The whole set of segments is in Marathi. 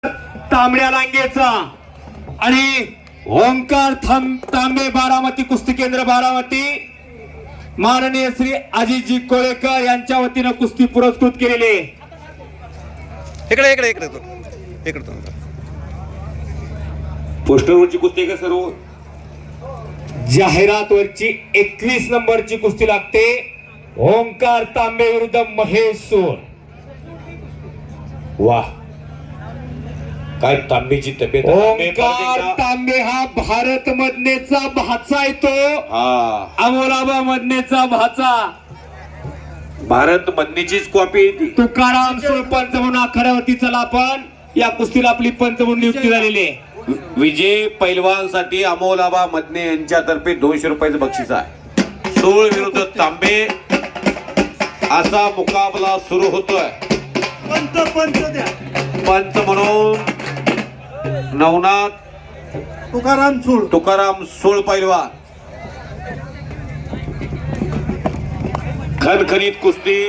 तांबड्या लांगेचा आणि ओंकार तांबे बारामती कुस्ती केंद्र बारामती माननीय श्री अजितजी कोळेकर यांच्या वतीनं कुस्ती पुरस्कृत केलेले। इकडे इकडे इकडे तो इकडे तो पोस्टरवरची कुस्ती का सर्व जाहिरातवरची 21 नंबरची कुस्ती लागते। ओंकार तांबे विरुद्ध महेश सोर। वाह काय तांबेची तब्येत। ओंकार तांबे हा भारत मधनेचा भाचा आहे तो। अमोलाबा मधनेचा भाचा भारत मधनीचीच कॉपी तुकाराम सोळ पंच म्हणून आखाड्यावरती चला आपण या कुस्तीला आपली पंच म्हणून नियुक्ती झालेली आहे। विजय पैलवान साठी अमोलाबा मधने यांच्यातर्फे 200 रुपयाचं बक्षीस आहे। सोळ विरुद्ध तांबे असा मुकाबला सुरू होतोय। पंच म्हणून नवनाथ तुकाराम सोळ पैलवान। खणखणीत कुस्ती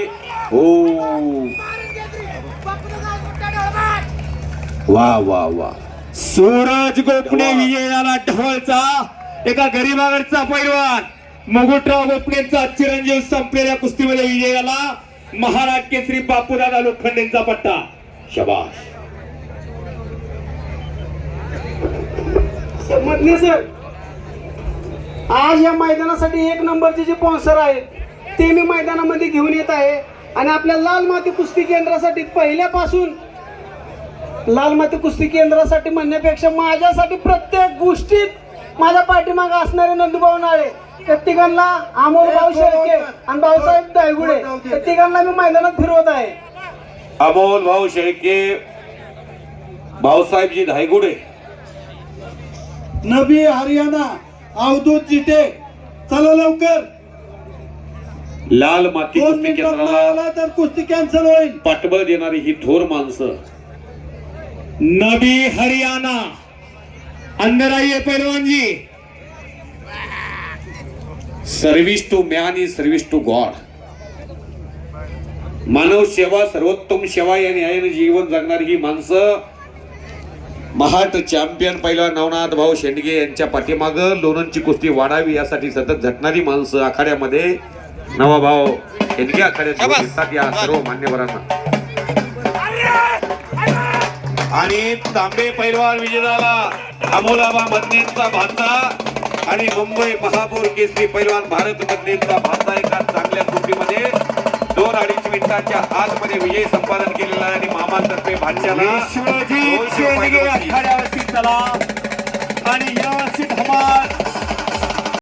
हो वा वा वा। सूरज गोपणे विजय झाला ढवळचा एका गरीबागडचा पैलवान। मुकुटराव गोपणेंचा चिरंजीव संपलेल्या कुस्तीमध्ये विजय झाला। महाराज केसरी बापूदादा लोखंडेंचा पट्टा शाबाश। मधने सर आज या मैदानासाठी 1 नंबरचे जे स्पॉन्सर आहेत ते मी मैदानामध्ये घेऊन येत आहे आणि आपल्या लाल माती कुस्ती केंद्रासाठी पहिल्यापासून लाल माती कुस्ती केंद्रासाठी म्हणण्यापेक्षा माझ्यासाठी प्रत्येक गोष्टीत माझ्या पाठीमागे असणारे नंदूभाऊ नाळे प्रत्येकांना अमोल भाऊ शेळके आणि भाऊसाहेब दायगुडे प्रत्येकांना मी मैदानात फिरवत आहे। अमोल भाऊ शेळके भाऊसाहेबजी धायगुडे नबी हरियाणा अवधूत जिटे चला लवकर। लाल माती 2 कुस्ती मिनिटात नाही केंद्राला आला तर कुस्ती कॅन्सल होईल। पाठबळ देणारी ही थोर माणसं नबी हरियाणा अंदराई पैलवानजी। Service to man is service to God. मानव सेवा सर्वोत्तम सेवा या न्यायाने जीवन जगणारी ही माणसं महाराष्ट्र चॅम्पियन पहिला नवनाथ भाऊ शेंडगे यांच्या पाठीमागं लोणंदची कुस्ती वाढावी यासाठी सतत झटणारी माणसं आखाड्यामध्ये नवाभाऊ शेंडगे आखाड्यात या सर्व मान्यवरांना। आणि तांबे पैलवान विजय झाला अमोलाबा मधनेंचा भाचा आणि मुंबई महापौर केसरी पैलवान भारत मधनेंचा भाचा एका चांगल्या कुस्तीमध्ये 2-2.5 मिनिटांच्या आतमध्ये विजय संपादन केलेला आहे। आणि मामांतर्फे भाच्याला विश्वजित शेंडगे आखाड्यावरती चला आणि या